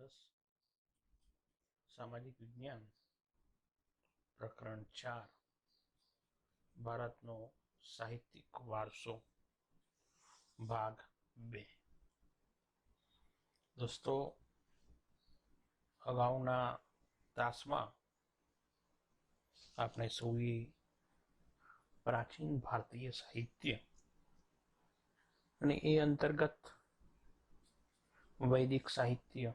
10 સામાજિક વિજ્ઞાન પ્રકરણ 4 ભારતનો સાહિત્યિક વારસો ભાગ 2। દોસ્તો, અગાઉના તાસમાં આપણે સૌએ પ્રાચીન ભારતીય સાહિત્ય અને એ અંતર્ગત વૈદિક સાહિત્ય,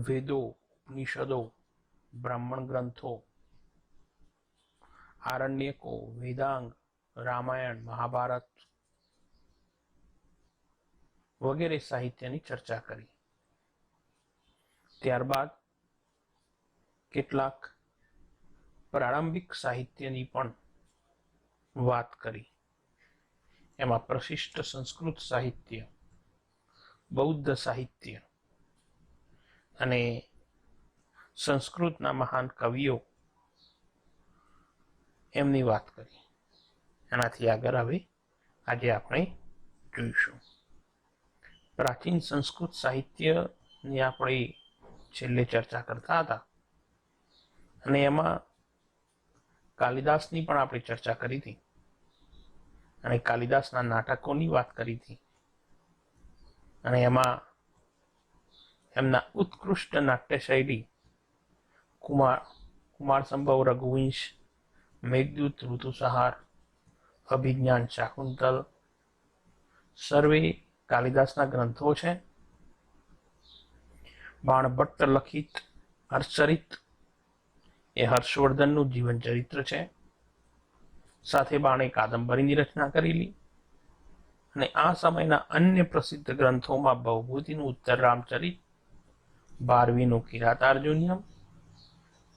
વેદો, ઉપનિષદો, બ્રાહ્મણ ગ્રંથો, આરણ્યકો, વેદાંગ, રામાયણ, મહાભારત વગેરે સાહિત્યની ચર્ચા કરી। ત્યારબાદ કેટલાક પ્રારંભિક સાહિત્યની પણ વાત કરી। એમાં પ્રશિષ્ટ સંસ્કૃત સાહિત્ય, બૌદ્ધ સાહિત્ય અને સંસ્કૃતના મહાન કવિઓ એમની વાત કરી। એનાથી આગળ હવે આજે આપણે જોઈશું પ્રાચીન સંસ્કૃત સાહિત્યની આપણે છેલ્લે ચર્ચા કરતા હતા અને એમાં કાલિદાસની પણ આપણે ચર્ચા કરી હતી અને કાલિદાસના નાટકોની વાત કરી હતી અને એમાં એમના ઉત્કૃષ્ટ નાટ્ય શૈલી કુમાર સંભવ, રઘુવંશ, મેઘદૂત, ઋતુસંહાર, અભિજ્ઞાન, શાકુંતલ સર્વે કાલિદાસના ગ્રંથો છે। બાણભટ્ટ લખિત હર્ષચરિત એ હર્ષવર્ધનનું જીવન ચરિત્ર છે। સાથે બાણે કાદંબરીની રચના કરેલી અને આ સમયના અન્ય પ્રસિદ્ધ ગ્રંથોમાં ભવભૂતિનું ઉત્તર રામચરિત, ભારવીનું કિરાતાર્જુનીયમ,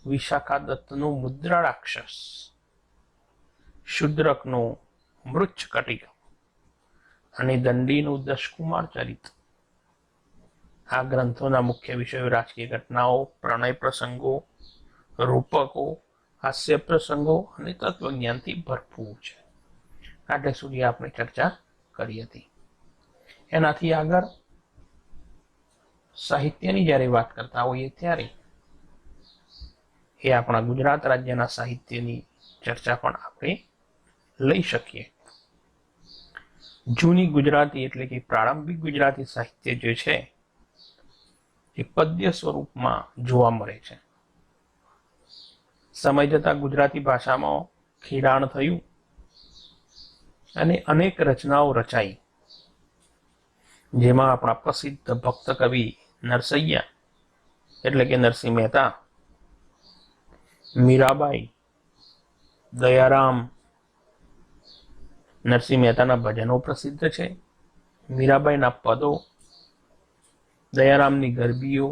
વિશાખાદત્તનું મુદ્રા રાક્ષસ, શુદ્રકનું મૃચ્છકટિક અને દંડીનું દશકુમાર ચરિત આ ગ્રંથોના મુખ્ય વિષયો રાજકીય ઘટનાઓ, પ્રણય પ્રસંગો, રૂપકો, હાસ્ય પ્રસંગો અને તત્વજ્ઞાનથી ભરપૂર છે। આટલે સુધી આપણે ચર્ચા કરી હતી। એનાથી આગળ સાહિત્યની જ્યારે વાત કરતા હોઈએ ત્યારે એ આપણા ગુજરાત રાજ્યના સાહિત્યની ચર્ચા પણ આપણે લઈ શકીએ। જૂની ગુજરાતી એટલે કે પ્રારંભિક ગુજરાતી સાહિત્ય જે છે એ પદ્ય સ્વરૂપમાં જોવા મળે છે। સમય જતા ગુજરાતી ભાષામાં ખેડાણ થયું અને અનેક રચનાઓ રચાઈ, જેમાં આપણા પ્રસિદ્ધ ભક્ત કવિ નરસૈયા એટલે કે નરસિંહ મહેતા, મીરાબાઈ, દયારામ, નરસિંહ મહેતાના ભજનો પ્રસિદ્ધ છે, મીરાબાઈના પદો, દયારામની ગરબીઓ,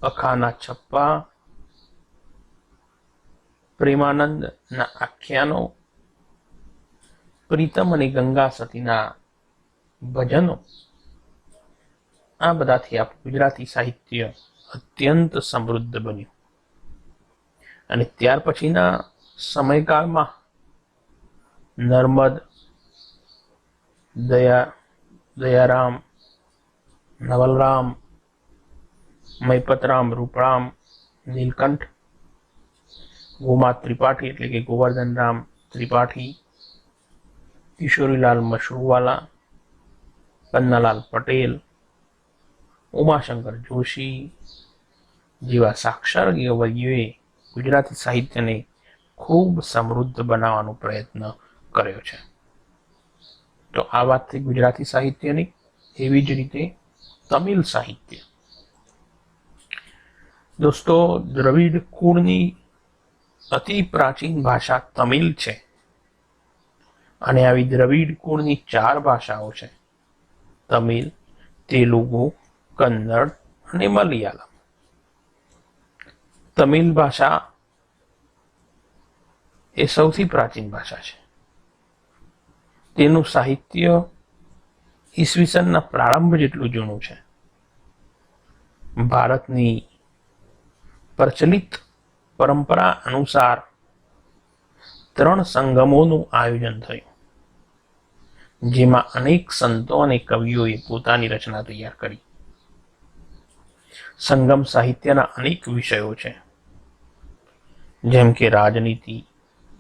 અખાના છપ્પા, પ્રેમાનંદના આખ્યાનો, પ્રીતમ અને ગંગા સતીના ભજનો આ બધાથી આપણું ગુજરાતી સાહિત્ય અત્યંત સમૃદ્ધ બન્યું। અને ત્યાર પછીના સમયકાળમાં નર્મદ, દયારામ, નવલરામ, મૈપતરામ, રૂપરામ, નીલકંઠ, ગોમા ત્રિપાઠી એટલે કે ગોવર્ધનરામ ત્રિપાઠી, કિશોરીલાલ મશરૂવાલા, પન્નાલાલ પટેલ, ઉમાશંકર જોશી જેવા સાક્ષરવર્ગીઓએ ગુજરાતી સાહિત્યને ખૂબ સમૃદ્ધ બનાવવાનો પ્રયત્ન કર્યો છે। તો આ વાત થઈ ગુજરાતી સાહિત્યની। એવી જ રીતે તમિલ સાહિત્ય। દોસ્તો, દ્રવિડ કુળની અતિ પ્રાચીન ભાષા તમિલ છે અને આવી દ્રવિડ કુળની 4 ભાષાઓ છે: તમિલ, તેલુગુ, કન્નડ અને મલયાલમ। તમિલ ભાષા એ સૌથી પ્રાચીન ભાષા છે। તેનું સાહિત્ય ઈસવીસનના પ્રારંભ જેટલું જૂનું છે। ભારતની પ્રચલિત પરંપરા અનુસાર 3 સંગમોનું આયોજન થયું, જેમાં અનેક સંતો અને કવિઓએ પોતાની રચના તૈયાર કરી। સંગમ સાહિત્યના અનેક વિષયો છે, જેમ કે રાજનીતિ,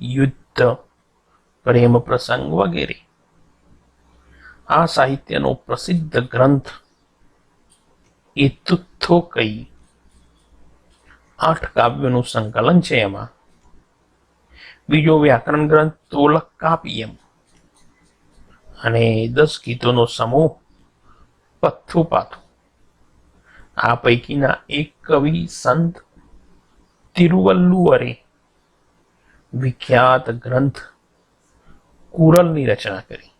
યુદ્ધ, પ્રેમ પ્રસંગ વગેરે. આ સાહિત્યનો પ્રસિદ્ધ ગ્રંથ એ તુથ્થોકઈ 8 કાવ્યોનું સંકલન છે. એમાં બીજો વ્યાકરણ ગ્રંથ તોલકાપિયમ અને 10 ગીતોનો સમૂહ પથ્થુપાથુ. આ પૈકીના એક કવિ સંત તિરુવલ્લુવરે વિખ્યાત ગ્રંથ કુરલની રચના કરી.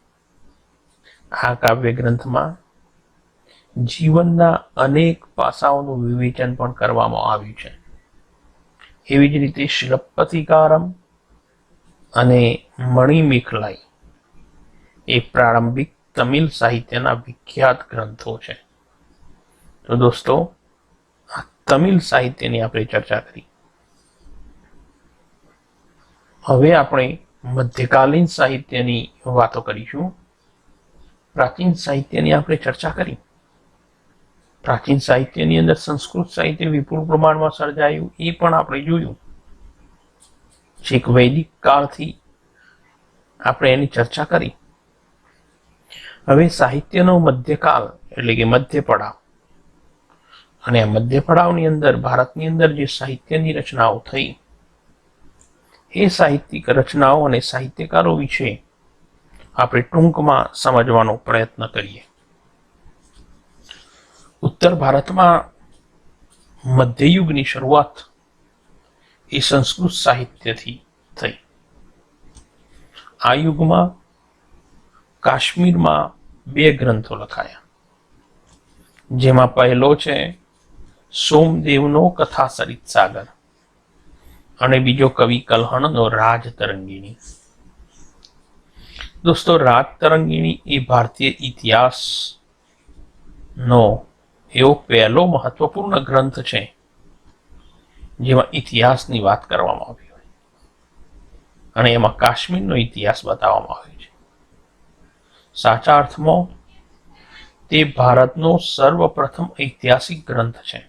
આ કાવ્ય ગ્રંથમાં જીવનના અનેક પાસાઓનું વિવેચન પણ કરવામાં આવ્યું છે. એવી જ રીતે શિલપ્પતિકારમ અને મણિમેખલાઈ એ પ્રારંભિક તમિલ સાહિત્યના વિખ્યાત ગ્રંથો છે. તો દોસ્તો, આ તમિલ સાહિત્યની આપણે ચર્ચા કરી. હવે આપણે મધ્યકાલીન સાહિત્યની વાતો કરીશું. પ્રાચીન સાહિત્યની આપણે ચર્ચા કરી. પ્રાચીન સાહિત્યની અંદર સંસ્કૃત સાહિત્ય વિપુલ પ્રમાણમાં સર્જાયું એ પણ આપણે જોયું. છેક વૈદિક કાળથી આપણે એની ચર્ચા કરી. હવે સાહિત્યનો મધ્યકાળ એટલે કે મધ્ય પડાવ, અને આ મધ્ય પડાવની અંદર ભારતની અંદર જે સાહિત્યની રચનાઓ થઈ એ સાહિત્યિક રચનાઓ અને સાહિત્યકારો વિશે આપણે ટૂંકમાં સમજવાનો પ્રયત્ન કરીએ. ઉત્તર ભારતમાં મધ્યયુગની શરૂઆત એ સંસ્કૃત સાહિત્યથી થઈ. આ યુગમાં કાશ્મીરમાં 2 ગ્રંથો લખાયા, જેમાં પહેલો છે સોમદેવનો કથાસરિત સાગર અને બીજો કવિ કલ્હણનો રાજતરંગિણી. દોસ્તો, રાજતરંગિણી એ ભારતીય ઇતિહાસનો એવો પહેલો મહત્વપૂર્ણ ગ્રંથ છે જેમાં ઇતિહાસની વાત કરવામાં આવી હોય અને એમાં કાશ્મીરનો ઇતિહાસ બતાવવામાં આવ્યો છે. સાચા અર્થમાં તે ભારતનો સર્વપ્રથમ ઐતિહાસિક ગ્રંથ છે.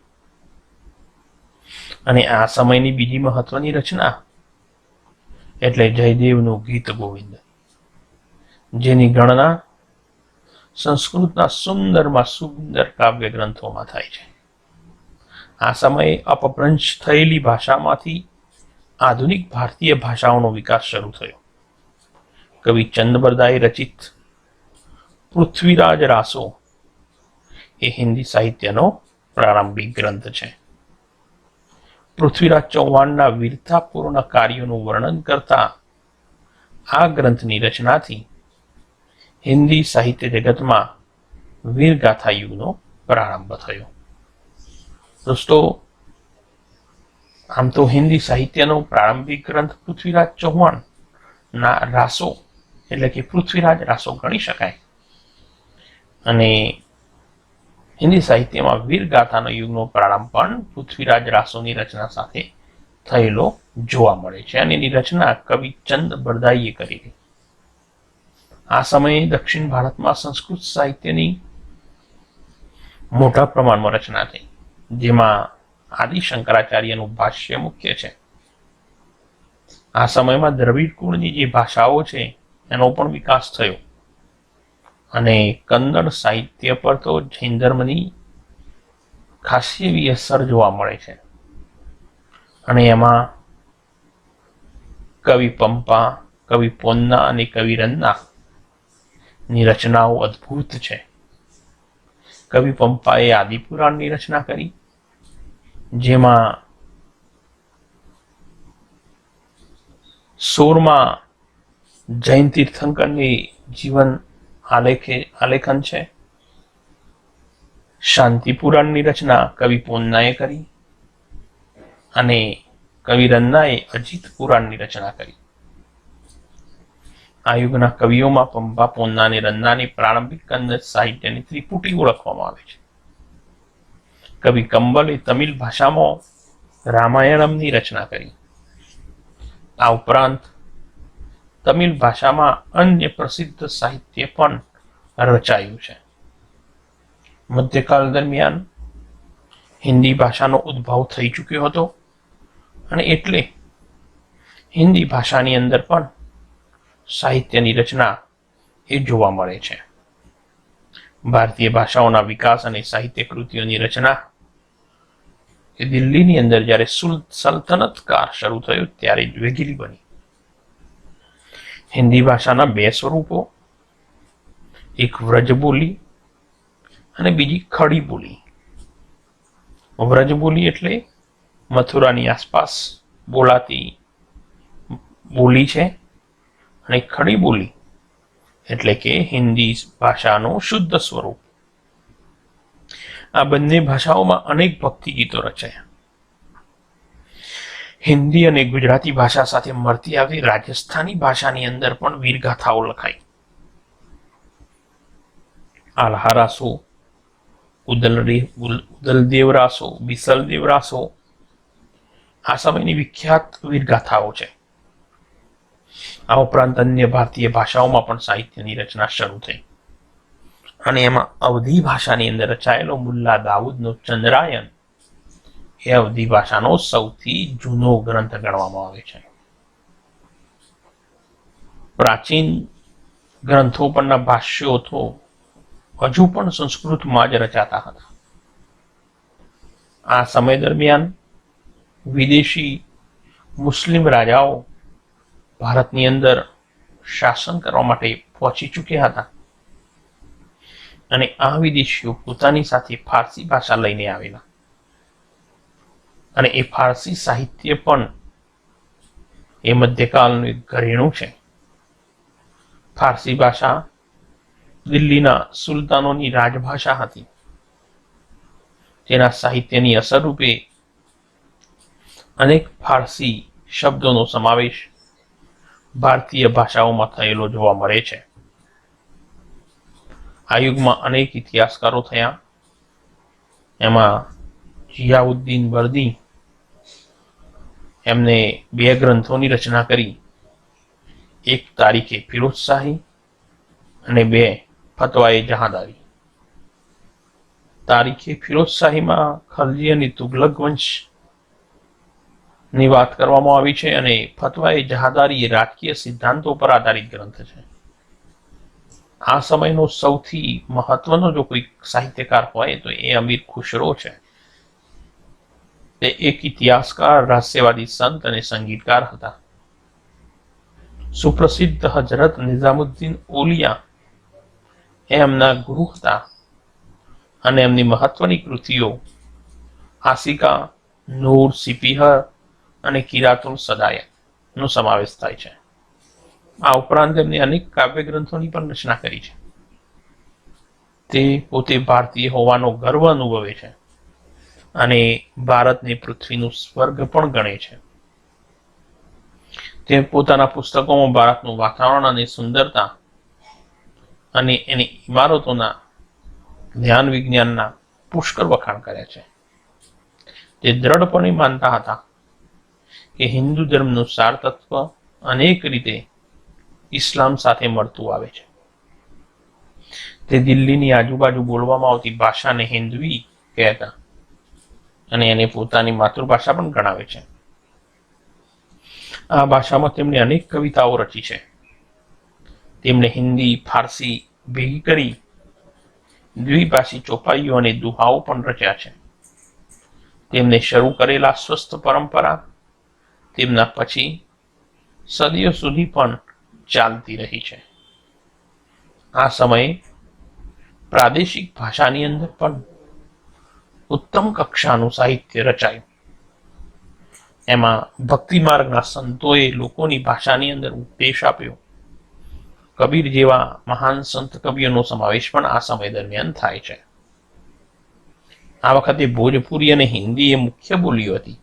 અને આ સમયની બીજી મહત્વની રચના એટલે જયદેવનું ગીત ગોવિંદ, જેની ગણના સંસ્કૃતના સુંદરમાં સુંદર કાવ્ય ગ્રંથોમાં થાય છે. આ સમયે અપભ્રંશ થયેલી ભાષામાંથી આધુનિક ભારતીય ભાષાઓનો વિકાસ શરૂ થયો. કવિ ચંદબરદાએ રચિત પૃથ્વીરાજ રાસો એ હિન્દી સાહિત્યનો પ્રારંભિક ગ્રંથ છે. પૃથ્વીરાજ ચૌહાણના વીરતાપૂર્ણ કાર્યોનું વર્ણન કરતા આ ગ્રંથની રચનાથી હિન્દી સાહિત્ય જગતમાં વીરગાથા યુગનો પ્રારંભ થયો. દોસ્તો, આમ તો હિન્દી સાહિત્યનો પ્રારંભિક ગ્રંથ પૃથ્વીરાજ ચૌહાણના રાસો એટલે કે પૃથ્વીરાજ રાસો ગણી શકાય. અને હિન્દી સાહિત્યમાં વીરગાથાનો યુગનો પ્રારંભ પણ પૃથ્વીરાજ રાસોની રચના સાથે થયેલો જોવા મળે છે, અને એની રચના કવિ ચંદ બરદાઈએ કરી. આ સમયે દક્ષિણ ભારતમાં સંસ્કૃત સાહિત્યની મોટા પ્રમાણમાં રચના થઈ, જેમાં આદિ શંકરાચાર્યનું ભાષ્ય મુખ્ય છે. આ સમયમાં દ્રવિડ કુળની જે ભાષાઓ છે એનો પણ વિકાસ થયો, અને કન્નડ સાહિત્ય પર તો જૈન ધર્મની ખાસી એવી અસર જોવા મળે છે. અને એમાં કવિ પંપા, કવિ પોન્ના અને કવિ રન્ના ની રચનાઓ અદ્ભુત છે. કવિ પંપાએ આદિપુરાણની રચના કરી, જેમાં 16માં જૈન તીર્થંકરની જીવન આલેખન છે. શાંતિપુરાણની રચના કવિ પોન્નાએ કરી, અને કવિ રન્નાએ અજીત પુરાણની રચના કરી. આ યુગના કવિઓમાં પંપા, પોન્ના અને રન્નાની પ્રારંભિક કન્નડ સાહિત્યની ત્રિપુટી ઓળખવામાં આવે છે. કવિ કંબલે તમિલ ભાષામાં રામાયણમની રચના કરી. આ ઉપરાંત તમિલ ભાષામાં અન્ય પ્રસિદ્ધ સાહિત્ય પણ રચાયું છે. મધ્યકાળ દરમિયાન હિન્દી ભાષાનો ઉદ્ભવ થઈ ચૂક્યો હતો અને એટલે હિન્દી ભાષાની અંદર પણ સાહિત્યની રચના એ જોવા મળે છે. ભારતીય ભાષાઓના વિકાસ અને સાહિત્ય કૃતિઓની રચના એ દિલ્હીની અંદર જ્યારે સલ્તનત કાળ શરૂ થયો ત્યારે જ વેગીલી બની. હિન્દી ભાષાના બે સ્વરૂપો, એક વ્રજબોલી અને બીજી ખડી બોલી. વ્રજબોલી એટલે મથુરાની આસપાસ બોલાતી બોલી છે અને ખડી બોલી એટલે કે હિન્દી ભાષાનું શુદ્ધ સ્વરૂપ. આ બંને ભાષાઓમાં અનેક ભક્તિ ગીતો રચાયા. હિન્દી અને ગુજરાતી ભાષા સાથે મળતી આવી રાજસ્થાની ભાષાની અંદર પણ વીરગાથાઓ લખાઈ. આલ્હા રાસો, ઉદલદેવ રાસો, બિસલદેવ રાસો આ સમયની વિખ્યાત વીરગાથાઓ છે. આ ઉપરાંત અન્ય ભારતીય ભાષાઓમાં પણ સાહિત્યની રચના શરૂ થઈ અને એમાં અવધી ભાષાની અંદર રચાયેલો મુલ્લા દાઉદનો ચંદ્રાયન એ અવધી ભાષાનો સૌથી જૂનો ગ્રંથ ગણવામાં આવે છે. પ્રાચીન ગ્રંથો પરના ભાષ્યો તો હજુ પણ સંસ્કૃતમાં જ રચાતા હતા. આ સમય દરમિયાન વિદેશી મુસ્લિમ રાજાઓ ભારતની અંદર શાસન કરવા માટે પહોંચી ચૂક્યા હતા અને આ વિદેશીઓ પોતાની સાથે ફારસી ભાષા લઈને આવેલા અને એ ફારસી સાહિત્ય પણ એ મધ્યકાળનું એક ઘરેણું છે. ફારસી ભાષા દિલ્હીના સુલતાનોની રાજભાષા હતી. તેના સાહિત્યની અસર રૂપે અનેક ફારસી શબ્દોનો સમાવેશ ભારતીય ભાષાઓમાં થયેલો જોવા મળે છે. આ યુગમાં અનેક ઇતિહાસકારો થયા. એમાં જિયાઉદ્દીન બર્દી એમને બે ગ્રંથોની રચના કરી. એક તારીખે ફિરોઝશાહી અને બે ફતવાએ જહાંદારી. તારીખે ફિરોઝશાહીમાં ખલજી અને તુગલક વંશની વાત કરવામાં આવી છે અને ફતવાએ જહાંદારી એ રાજકીય સિદ્ધાંતો પર આધારિત ગ્રંથ છે. આ સમયનો સૌથી મહત્વનો જો કોઈ સાહિત્યકાર હોય તો એ અમીર ખુશરો છે. તે એક ઇતિહાસકાર, રહસ્યવાદી, સંત અને સંગીતકાર હતા. સુપ્રસિદ્ધ હજરત નિઝામુદ્દીન ઓલિયા એમના ગુરુ હતા અને એમની મહત્વની કૃતિઓ આસિકા, નૂર, સિપિહર અને કિરાતુલ સદાયત નો સમાવેશ થાય છે. આ ઉપરાંત એમને અનેક કાવ્ય ગ્રંથોની પણ રચના કરી છે. તે પોતે ભારતીય હોવાનો ગર્વ અનુભવે છે અને ભારતને પૃથ્વીનું સ્વર્ગ પણ ગણે છે. તે પોતાના પુસ્તકોમાં ભારતનું વાતાવરણ અને સુંદરતા અને એની ઇમારતોના જ્ઞાન વિજ્ઞાનના પુષ્કળ વખાણ કર્યા છે. તે દ્રઢપણે માનતા હતા કે હિન્દુ ધર્મનું સાર તત્વ અનેક રીતે ઇસ્લામ સાથે મળતું આવે છે. તે દિલ્હીની આજુબાજુ બોલવામાં આવતી ભાષાને હિન્દવી કહેતા અને એને પોતાની માતૃભાષા પણ ગણાવે છે. આ ભાષામાં તેમણે અનેક કવિતાઓ રચી છે. તેમણે હિન્દી, ફારસી ભેગી કરી દ્વિભાષી ચોપાઈઓ અને દુહાઓ પણ રચ્યા છે. તેમને શરૂ કરેલા સ્વસ્થ પરંપરા તેમના પછી સદીઓ સુધી પણ ચાલતી રહી છે. આ સમયે પ્રાદેશિક ભાષાની અંદર પણ ઉત્તમ કક્ષાનું સાહિત્ય રચાયું. એમાં ભક્તિ માર્ગના સંતોએ લોકોની ભાષાની અંદર ઉપદેશ આપ્યો. કબીર જેવા મહાન સંત કવિઓનો સમાવેશ પણ આ સમય દરમિયાન થાય છે. આ વખતે ભોજપુરી અને હિન્દી એ મુખ્ય બોલીઓ હતી.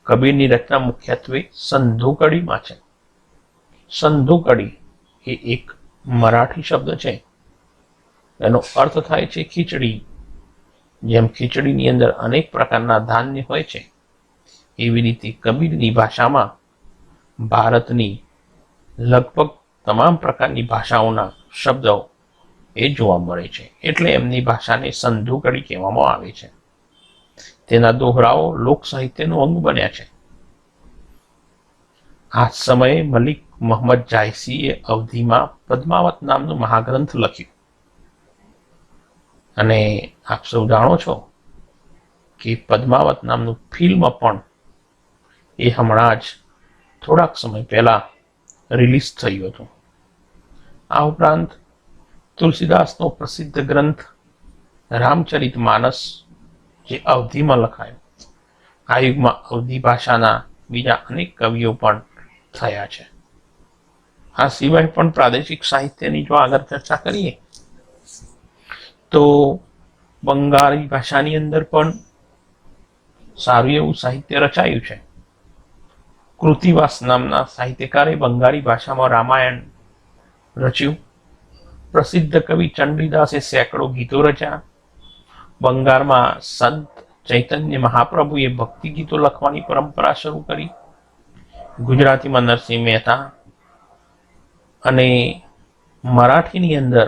કબીરની રચના મુખ્યત્વે સંધુ કડીમાં છે. સંધુ કડી એ એક મરાઠી શબ્દ છે. એનો અર્થ થાય છે ખીચડી. જેમ ખીચડીની અંદર અનેક પ્રકારના ધાન્ય હોય છે એવી રીતે કબીરની ભાષામાં ભારતની લગભગ તમામ પ્રકારની ભાષાઓના શબ્દો એ જોવા મળે છે. એટલે એમની ભાષાને સંધુ કડી કહેવામાં આવે છે. તેના દોહરાઓ લોક સાહિત્યનું અંગ બન્યા છે. આ સમયે મલિક મોહમ્મદ જાયસીએ અવધીમાં પદ્માવત નામનું મહાગ્રંથ લખ્યું. અને આપ સૌ જાણો છો કે પદ્માવત નામનું ફિલ્મ પણ એ હમણાં જ થોડાક સમય પહેલા રિલીઝ થયું હતું. આ ઉપરાંત તુલસીદાસનો પ્રસિદ્ધ ગ્રંથ રામચરિત માનસ જે અવધીમાં લખાયો, આ યુગમાં અવધી ભાષાના બીજા અનેક કવિઓ પણ થયા છે. આ સિવાય પણ પ્રાદેશિક સાહિત્યની જો આગળ ચર્ચા કરીએ તો બંગાળી ભાષાની અંદર પણ સારું એવું સાહિત્ય રચાયું છે. કૃતિવાસ નામના સાહિત્યકારે બંગાળી ભાષામાં રામાયણ રચ્યું. પ્રસિદ્ધ કવિ ચંડીદાસે સેંકડો ગીતો રચ્યા. બંગાળમાં સંત ચૈતન્ય મહાપ્રભુએ ભક્તિ ગીતો લખવાની પરંપરા શરૂ કરી. ગુજરાતીમાં નરસિંહ મહેતા અને મરાઠીની અંદર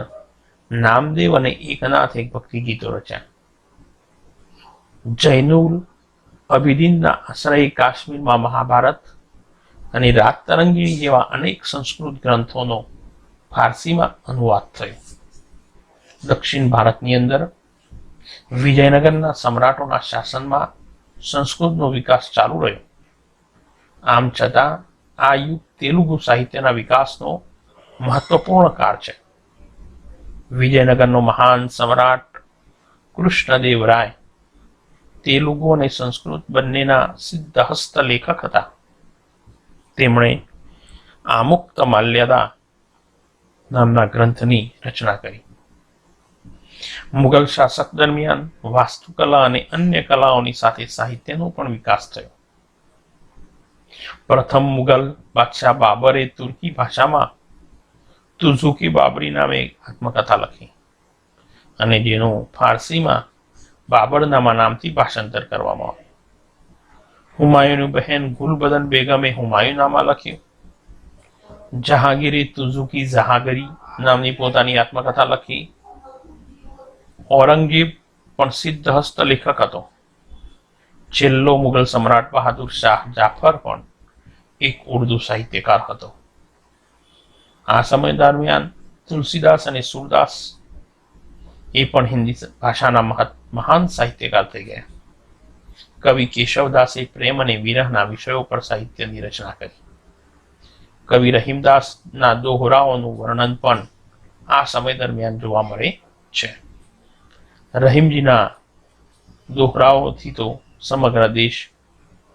નામદેવ અને એકનાથે ભક્તિ ગીતો રચ્યા. જૈનુલ અબિદીનના આશ્રયે કાશ્મીરમાં મહાભારત અને રાત તરંગીણી જેવા અનેક સંસ્કૃત ગ્રંથોનો ફારસીમાં અનુવાદ થયો. દક્ષિણ ભારતની અંદર વિજયનગરના સમ્રાટોના શાસનમાં સંસ્કૃતનો વિકાસ ચાલુ રહ્યો. આમ છતાં આ યુગ તેલુગુ સાહિત્યના વિકાસનો મહત્વપૂર્ણ કાળ છે. વિજયનગરનો મહાન સમ્રાટ કૃષ્ણદેવરાય તેલુગુ અને સંસ્કૃત બંનેના સિદ્ધહસ્ત લેખક હતા. તેમણે આમુક્ત માલ્યદા નામના ગ્રંથની રચના કરી. મુગલ શાસક દરમિયાન વાસ્તુકલા અને અન્ય કલાઓની સાથે સાહિત્યનો પણ વિકાસ થયો. પ્રથમ મુગલ બાદશાહ બાબરે તુર્કી ભાષામાં તુઝુકી બાબરી નામે આત્મકથા લખી અને જેનું ફારસીમાં બાબરનામા નામથી ભાષાંતર કરવામાં આવ્યું. હુમાયુની બહેન ગુલબદન બેગમે હુમાયુનામા લખ્યું. જહાંગીરે તુઝુકી જહાંગીરી નામની પોતાની આત્મકથા લખી. ઔરંગઝેબ પણ સિદ્ધહસ્ત લેખક હતો. છેલ્લો મુગલ સમ્રાટ બહાદુર શાહ જાફર પણ એક ઉર્દુ સાહિત્યકાર હતો. આ સમય દરમિયાન તુલસીદાસ અને સુરદાસ એ પણ હિન્દી ભાષાના મહાન સાહિત્યકાર થઈ ગયા. કવિ કેશવદાસે પ્રેમ અને વિરહના વિષયો પર સાહિત્યની રચના કરી. કવિ રહીમદાસના દોહરાઓનું વર્ણન પણ આ સમય દરમિયાન જોવા મળે છે. રહીમજીના દોહરાઓથી તો સમગ્ર દેશ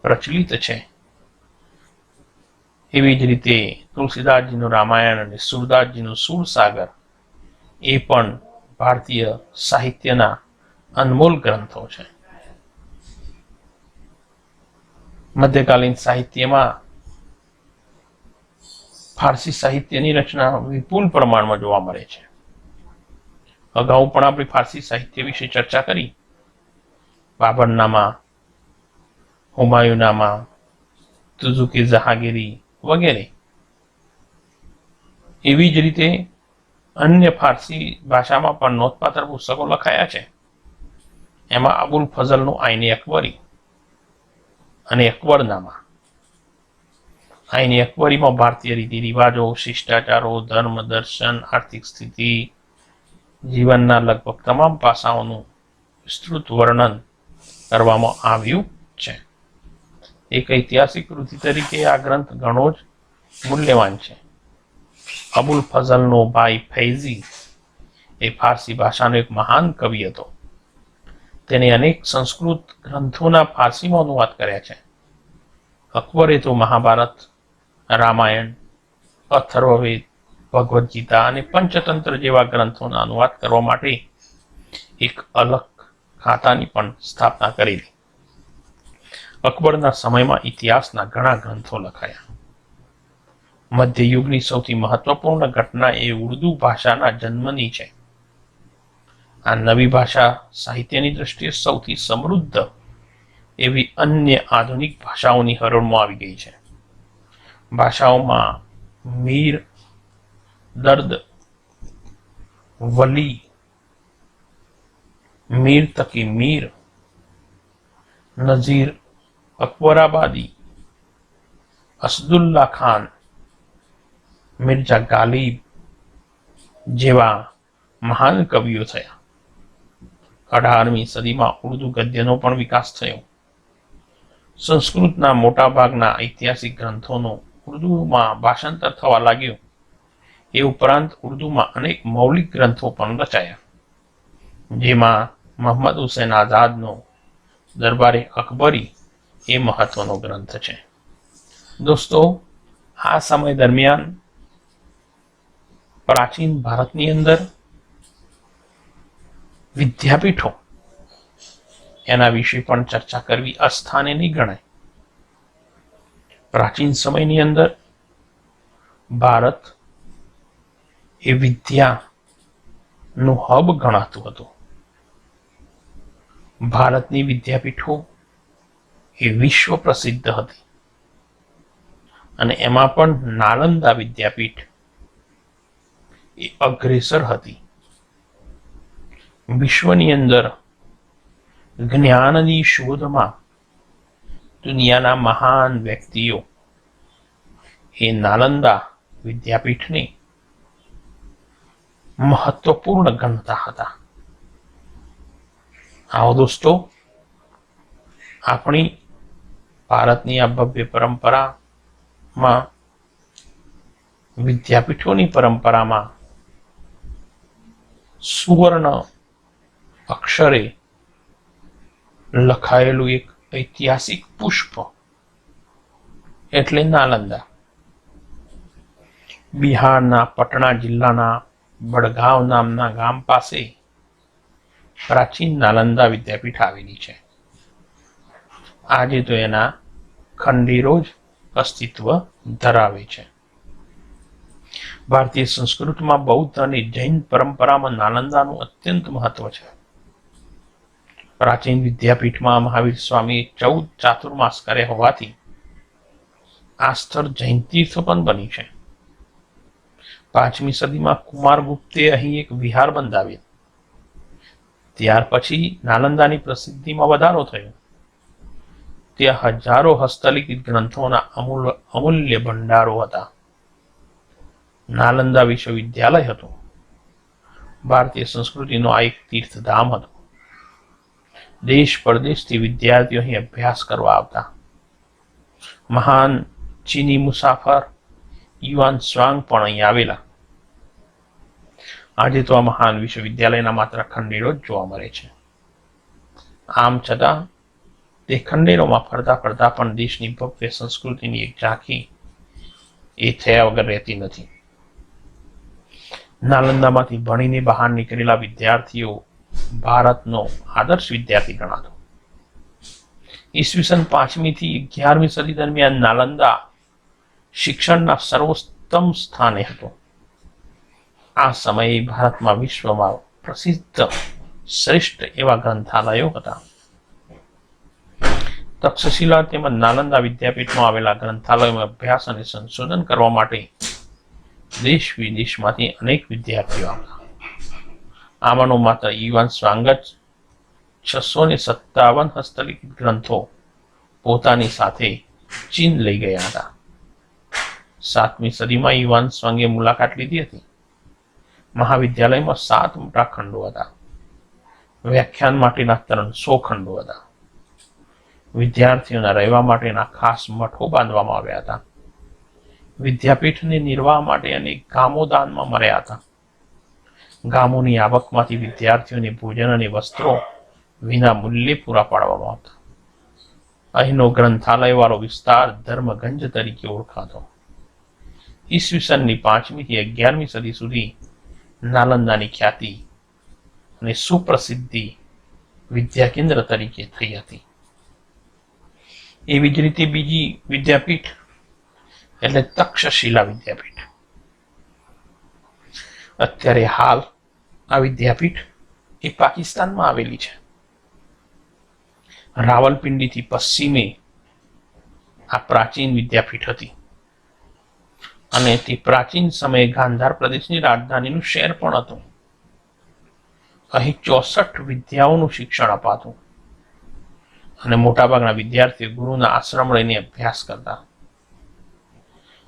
પ્રચલિત છે. એવી જ રીતે તુલસીદાસજીનું રામાયણ અને સુરદાસજીનું સુરસાગર એ પણ ભારતીય સાહિત્યના અનમોલ ગ્રંથો છે. મધ્યકાલીન સાહિત્યમાં ફારસી સાહિત્યની રચના વિપુલ પ્રમાણમાં જોવા મળે છે. અગાઉ પણ આપણે ફારસી સાહિત્ય વિશે ચર્ચા કરી. બાબરનામા, હુમાયુનામા, તુઝુકી જહાંગીરી વગેરે. એવી જ રીતે અન્ય ફારસી ભાષામાં પણ નોંધપાત્ર પુસ્તકો લખાયા છે. એમાં અબુલ ફઝલનું આઈન અકબરી અને અકબરનામા. આઈન અકબરીમાં ભારતીય રીતિ રિવાજો, શિષ્ટાચારો, ધર્મ, દર્શન, આર્થિક સ્થિતિ, જીવનના લગભગ તમામ પાસાઓનું વિસ્તૃત વર્ણન કરવામાં આવ્યું છે. એક ઐતિહાસિક કૃતિ તરીકે આ ગ્રંથ ઘણો જ મૂલ્યવાન છે. અબુલ ફઝલનો ભાઈ ફૈઝી એ ફારસી ભાષાનો એક મહાન કવિ હતો. તેને અનેક સંસ્કૃત ગ્રંથોના ફારસીમાં અનુવાદ કર્યા છે. અકબરે તો મહાભારત, રામાયણ, અથર્વવેદ, ભગવદ્ ગીતા અને પંચતંત્ર જેવા ગ્રંથોના અનુવાદ કરવા માટે એક અલગ ખાતાની પણ સ્થાપના કરેલી. અકબરના સમયમાં ઇતિહાસના ઘણા ગ્રંથો લખાયા. મધ્યયુગની સૌથી મહત્વપૂર્ણ ઘટના એ ઉર્દુ ભાષાના જન્મની છે. આ નવી ભાષા સાહિત્યની દ્રષ્ટિએ સૌથી સમૃદ્ધ એવી અન્ય આધુનિક ભાષાઓની હરોળમાં આવી ગઈ છે. ભાષાઓમાં મીર, દર્દ, વલી, મીર તકી મીર, નઝીર અકબરાબાદી, અસદુલ્લા ખાન, મિર્ઝા ગાલિબ જેવા મહાન કવિઓ થયા. 18મી સદીમાં ઉર્દુ ગદ્યનો પણ વિકાસ થયો. સંસ્કૃતના મોટાભાગના ઐતિહાસિક ગ્રંથોનું ઉર્દુમાં ભાષાંતર થવા લાગ્યું. એ ઉપરાંત ઉર્દુમાં અનેક મૌલિક ગ્રંથો પણ રચાયા, જેમાં મોહમ્મદ હુસૈન આઝાદનો દરબારે અકબરી એ મહત્વનો ગ્રંથ છે. દોસ્તો, આ સમય દરમિયાન પ્રાચીન ભારતની અંદર વિદ્યાપીઠો એના વિશે પણ ચર્ચા કરવી અસ્થાને નહીં ગણાય. પ્રાચીન સમયની અંદર ભારત એ વિદ્યાનું હબ ગણાતું હતું. ભારતની વિદ્યાપીઠો એ વિશ્વ પ્રસિદ્ધ હતી અને એમાં પણ નાલંદા વિદ્યાપીઠ એ અગ્રેસર હતી. વિશ્વની અંદર જ્ઞાનની શોધમાં દુનિયાના મહાન વ્યક્તિઓ એ નાલંદા વિદ્યાપીઠને મહત્વપૂર્ણ ગણતા હતા. આવો દોસ્તો, આપણી ભારતની આ ભવ્ય પરંપરામાં, વિદ્યાપીઠોની પરંપરામાં સુવર્ણ અક્ષરે લખાયેલું એક ઐતિહાસિક પુષ્પ એટલે નાલંદા. બિહારના પટના જિલ્લાના બડગાંવ નામના ગામ પાસે પ્રાચીન નાલંદા વિદ્યાપીઠ આવેલી છે. આજે તો એના ખંડેરો જ અસ્તિત્વ ધરાવે છે. ભારતીય સંસ્કૃતિમાં બૌદ્ધ અને જૈન પરંપરામાં નાલંદાનું અત્યંત મહત્વ છે. પ્રાચીન વિદ્યાપીઠમાં મહાવીર સ્વામીએ 14 ચાતુર્માસ કર્યા હોવાથી આ સ્થળ જૈન તીર્થ પણ બની છે. 5મી સદીમાં કુમારગુપ્તે અહીં એક વિહાર બંધાવ્યું. ત્યાર પછી નાલંદાની પ્રસિદ્ધિમાં વધારો થયો. ત્યાં હજારો હસ્તલિખિત ગ્રંથોના અમૂલ્ય ભંડારો હતા. નાલંદા વિશ્વવિદ્યાલય હતું. ભારતીય સંસ્કૃતિનો આ એક તીર્થધામ હતું. દેશ પરદેશથી વિદ્યાર્થીઓ અહીં અભ્યાસ કરવા આવતા. મહાન ચીની મુસાફર યુઆન સ્વાંગ પણ અહીં આવેલા. આજે તો આ મહાન વિશ્વવિદ્યાલયના માત્ર ખંડેરો જ જોવા મળે છે. આમ છતાં તે ખંડેરોમાં ફરતા ફરતા પણ દેશની ભવ્ય સંસ્કૃતિની એક ઝાંખી એ થયા વગર રહેતી નથી. નાલંદામાંથી ભણીને બહાર નીકળેલા વિદ્યાર્થીઓ ભારતનો આદર્શ વિદ્યાર્થી ગણાતો. ઈસવીસન 5મી થી 11મી સદી દરમિયાન નાલંદા શિક્ષણના સર્વોત્તમ સ્થાને હતો. આ સમયે ભારતમાં વિશ્વમાં પ્રસિદ્ધ શ્રેષ્ઠ એવા ગ્રંથાલયો હતા. તક્ષશિલા તેમજ નાલંદા વિદ્યાપીઠમાં આવેલા ગ્રંથાલયોમાં અભ્યાસ અને સંશોધન કરવા માટે દેશ વિદેશમાંથી અનેક વિદ્યાર્થીઓ આવતા. આમાંનો માત્ર યુવાન સ્વાંગ જ 657 હસ્તલિખિત ગ્રંથો પોતાની સાથે ચીન લઈ ગયા હતા. 7મી સદીમાં યુવાન સ્વાંગે મુલાકાત લીધી હતી. મહાવિદ્યાલયમાં 7 મોટા ખંડો હતા. વ્યાખ્યાન માટેના 300 ખંડો હતા. વિદ્યાર્થીઓના રહેવા માટેના ખાસ મઠો બાંધવામાં આવ્યા હતા. વિદ્યાપીઠને નિર્વાહ માટે અનેક ગામો દાનમાં મળ્યા હતા. ગામોની આવકમાંથી વિદ્યાર્થીઓને ભોજન અને વસ્ત્રો વિના મૂલ્યે પૂરા પાડવામાં આવતા. અહીંનો ગ્રંથાલય વાળો વિસ્તાર ધર્મગંજ તરીકે ઓળખાતો. ઈસવીસનની 5મી થી 11મી સદી સુધી નાલંદાની ખ્યાતિ અને સુપ્રસિદ્ધિ વિદ્યા કેન્દ્ર તરીકે થઈ હતી. એવી જ રીતે બીજી વિદ્યાપીઠ એટલે તક્ષશિલા વિદ્યાપીઠ. અત્યારે હાલ આ વિદ્યાપીઠ એ પાકિસ્તાનમાં આવેલી છે. રાવલપિંડીથી પશ્ચિમે આ પ્રાચીન વિદ્યાપીઠ હતી અને તે પ્રાચીન સમયે ગાંધાર પ્રદેશની રાજધાનીનું શહેર પણ હતું. અહીં 64 વિદ્યાઓનું શિક્ષણ અપાતું. અને મોટાભાગના વિદ્યાર્થીઓ ગુરુના આશ્રમ રહીને અભ્યાસ કરતા.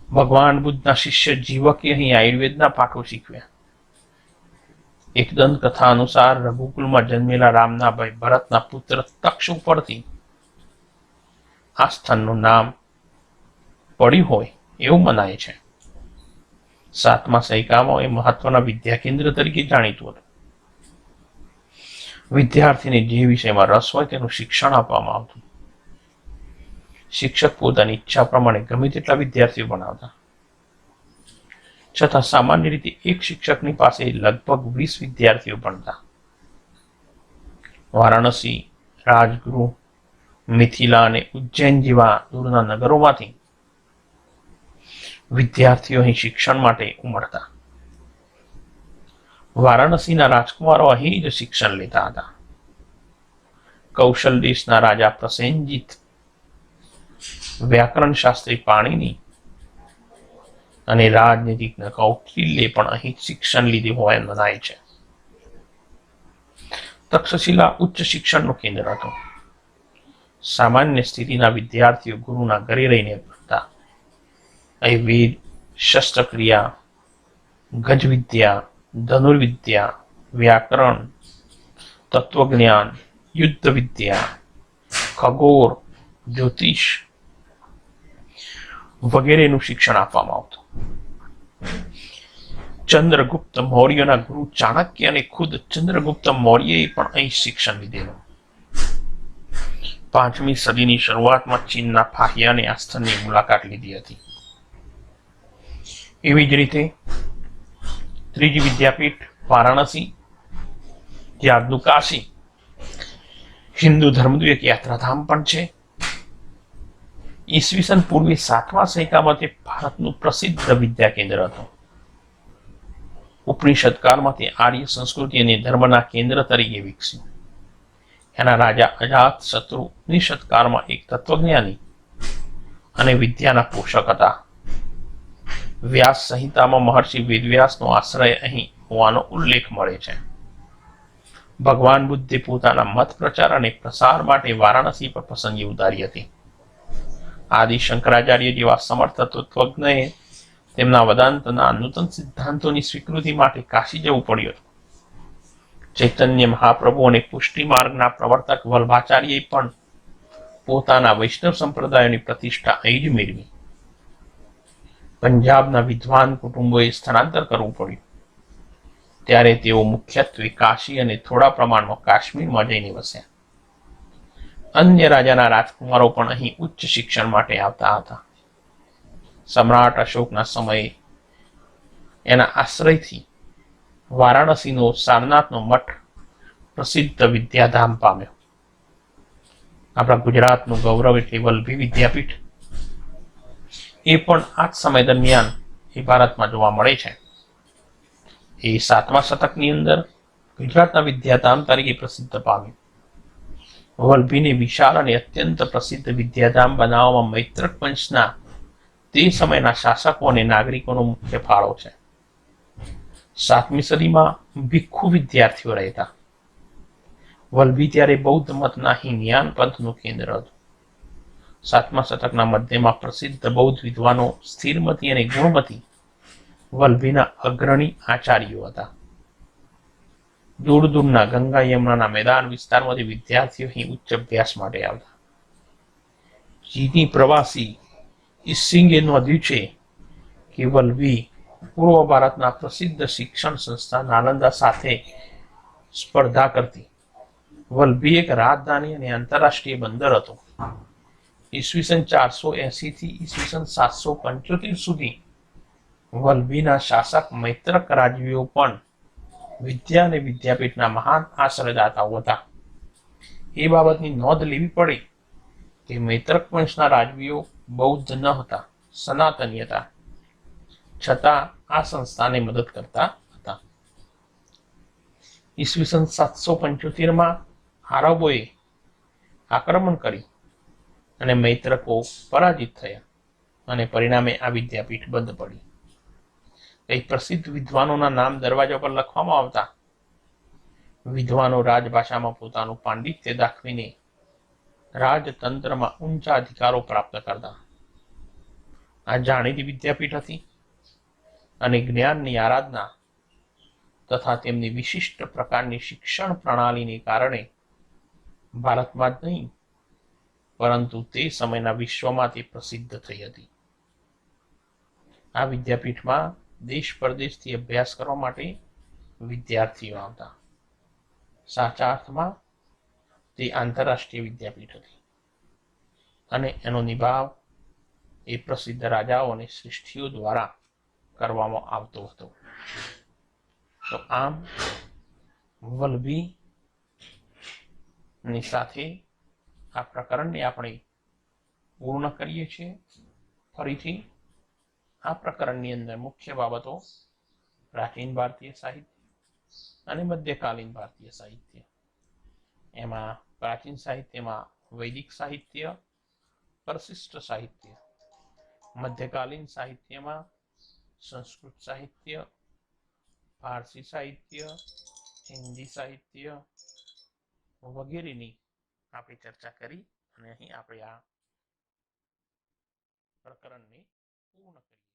ભગવાન બુદ્ધના શિષ્ય જીવકે અહીં આયુર્વેદના પાઠો શીખવ્યા. એક દંત કથા અનુસાર રઘુકુલમાં જન્મેલા રામના ભાઈ ભરતના પુત્ર તક્ષ ઉપરથી આ સ્થાનનું નામ પડ્યું હોય એવું મનાય છે. 7મા સૈકામાં એ મહત્વના વિદ્યા કેન્દ્ર તરીકે જાણીતું હતું. વિદ્યાર્થીને જે વિષયમાં રસ હોય તેનું શિક્ષણ આપવામાં આવતું. શિક્ષક પોતાની ઈચ્છા પ્રમાણે ગમે તેટલા વિદ્યાર્થીઓ ભણાવતા. છતાં સામાન્ય રીતે એક શિક્ષકની પાસે લગભગ 20 વિદ્યાર્થીઓ ભણતા. વારાણસી, રાજગૃહ, મિથિલા અને ઉજ્જૈન જેવા દૂરના નગરોમાંથી વિદ્યાર્થીઓ અહીં શિક્ષણ માટે ઉમટતા. વારાણસીના રાજકુમારો અહીં જ શિક્ષણ લેતા હતા. કૌશલ દેશના રાજા પ્રસેનજીત, વ્યાકરણ શાસ્ત્રી પાણીની અને રાજનીતિજ્ઞ કૌટિલ્યે પણ અહીં શિક્ષણ લીધું હોય મનાય છે. તક્ષશિલા ઉચ્ચ શિક્ષણનું કેન્દ્ર હતું. સામાન્ય સ્થિતિના વિદ્યાર્થીઓ ગુરુના ઘરે રહીને ભણતા. અહીં વેદ, શસ્ત્રક્રિયા, ગજવિદ્યા, ધનુર્વિદ્યા, વ્યાકરણ, તત્વજ્ઞાન, યુદ્ધ વિદ્યા, ખગોળ, જ્યોતિષ વગેરેનું શિક્ષણ આપવામાં આવતું. ચંદ્રગુપ્ત મૌર્યના ગુરુ ચાણક્ય અને ખુદ ચંદ્રગુપ્ત મૌર્યએ પણ અહીં શિક્ષણ લીધેલું. 5મી સદીની શરૂઆતમાં ચીનના ફાહિયાને આ સ્થળની મુલાકાત લીધી હતી. એવી જ રીતે ત્રીજી વિદ્યાપીઠ વારાણસી, જે આજનું કાશી, હિન્દુ ધર્મનું એક યાત્રાધામ પણ છે. ઈસવીસન પૂર્વે 7મા સૈકામાં તે ભારતનું પ્રસિદ્ધ વિદ્યા કેન્દ્ર હતું. ઉપનિષદ કાળમાં તે આર્ય સંસ્કૃતિ અને ધર્મના કેન્દ્ર તરીકે વિકસ્યું. એના રાજા અજાત શત્રુ ઉપનિષદ કાળમાં એક તત્વજ્ઞાની અને વિદ્યાના પોષક હતા. વ્યાસ સંહિતામાં મહર્ષિ વેદવ્યાસનો આશ્રય અહીં હોવાનો ઉલ્લેખ મળે છે. ભગવાન બુદ્ધે પોતાના મત પ્રચાર અને પ્રસાર માટે વારાણસી પર પસંદગી ઉતારી હતી. આદિ શંકરાચાર્ય જેવા સમર્થ તત્વજ્ઞએ તેમના વેદાંતના નૂતન સિદ્ધાંતોની સ્વીકૃતિ માટે કાશી જવું પડ્યું હતું. ચૈતન્ય મહાપ્રભુ અને પુષ્ટિ માર્ગના પ્રવર્તક વલ્ભાચાર્યએ પણ પોતાના વૈષ્ણવ સંપ્રદાયોની પ્રતિષ્ઠા અહીં જ મેળવી. પંજાબના વિદ્વાન કુટુંબોએ સ્થળાંતર કરવું પડ્યું. ત્યારે તેઓ મુખ્યત્વે કાશી અને થોડા પ્રમાણમાં કાશ્મીરમાં જઈને વસ્યા. અન્ય રાજાના રાજકુમારો પણ અહીં ઉચ્ચ શિક્ષણ માટે આવતા હતા. સમ્રાટ અશોકના સમયે એના આશ્રયથી વારાણસીનો સારનાથનો મઠ પ્રસિદ્ધ વિદ્યાધામ પામ્યો. આપણા ગુજરાતનું ગૌરવ એટલે વલ્લભી વિદ્યાપીઠ, એ પણ આ જ સમય દરમિયાન એ ભારતમાં જોવા મળે છે. એ 7મા શતકની અંદર ગુજરાતના વિદ્યાધામ તરીકે પ્રસિદ્ધ પામ્યું. વલ્લભીને વિશાળ અને અત્યંત પ્રસિદ્ધ વિદ્યાધામ બનાવવામાં મૈત્રક વંશના તે સમયના શાસકો અને નાગરિકોનો મુખ્ય ફાળો છે. 7મી સદીમાં ભિક્ષુ વિદ્યાર્થીઓ રહેતા. વલ્લભી ત્યારે બૌદ્ધ મતના હિનયાન પંથનું કેન્દ્ર હતું. 7મા શતકના મધ્યમાં પ્રસિદ્ધ બૌદ્ધ વિદ્વાનો સ્થિરમતી અને ગુણમતી વલ્લભીના અગ્રણી આચાર્યો હતા. દૂર દૂરના ગંગા યમુનાના મેદાન વિસ્તારમાંથી વિદ્યાર્થીઓ અહીં ઉચ્ચ અભ્યાસ માટે આવતા. ચીની પ્રવાસી ઇસિંગે નોંધ્યું છે કે વલ્લભી પૂર્વ ભારતના પ્રસિદ્ધ શિક્ષણ સંસ્થા નાલંદા સાથે સ્પર્ધા કરતી. વલ્લભી એક રાજધાની અને આંતરરાષ્ટ્રીય બંદર હતું. ઈસવીસન 480 થી ઈસવીસન 775 સુધી વલ્લભીના શાસક મૈત્રક રાજવીઓ પણ વિદ્યા અને વિદ્યાપીઠના મહાન આશ્રયદાતાઓ હતા. એ બાબતની નોંધ લેવી પડે કે મૈત્રક વંશના રાજવીઓ બૌદ્ધ ન હતા, સનાતની હતા, છતાં આ સંસ્થાને મદદ કરતા હતા. ઈસવીસન 775માં આરબોએ આક્રમણ કરી અને મૈત્રકો પરાજિત થયા અને પરિણામે આ વિદ્યાપીઠ બંધ પડી. કઈ પ્રસિદ્ધ વિદ્વાનોના નામ દરવાજા પર લખવામાં આવતા. વિદ્વાનો રાજભાષામાં પોતાનું પાંડિત્ય દાખવીને રાજતંત્રમાં ઊંચા અધિકારો પ્રાપ્ત કરતા. આ જાણીતી વિદ્યાપીઠ હતી અને જ્ઞાનની આરાધના તથા તેમની વિશિષ્ટ પ્રકારની શિક્ષણ પ્રણાલીને કારણે ભારતમાં જ નહીં પરંતુ તે સમયના વિશ્વમાં તે પ્રસિદ્ધ થઈ હતી. આ વિદ્યાપીઠમાં દેશ પરદેશથી અભ્યાસ કરવા માટે વિદ્યાર્થીઓ આવતા. સાચા અર્થમાં તે આંતરરાષ્ટ્રીય વિદ્યાપીઠ હતી અને એનો નિભાવ એ પ્રસિદ્ધ રાજાઓ અને શ્રેષ્ઠીઓ દ્વારા કરવામાં આવતો હતો. તો આમ વલ્લભીની સાથે આ પ્રકરણને આપણે પૂર્ણ કરીએ છીએ. ફરીથી આ પ્રકરણની અંદર મુખ્ય બાબતો પ્રાચીન ભારતીય સાહિત્ય અને મધ્યકાલીન ભારતીય સાહિત્ય. એમાં પ્રાચીન સાહિત્યમાં વૈદિક સાહિત્ય, પરશિષ્ટ સાહિત્ય, મધ્યકાલીન સાહિત્યમાં સંસ્કૃત સાહિત્ય, ફારસી સાહિત્ય, હિન્દી સાહિત્ય વગેરેની આપણે ચર્ચા કરી અને અહીં આપણે આ પ્રકરણને પૂર્ણ કરીએ.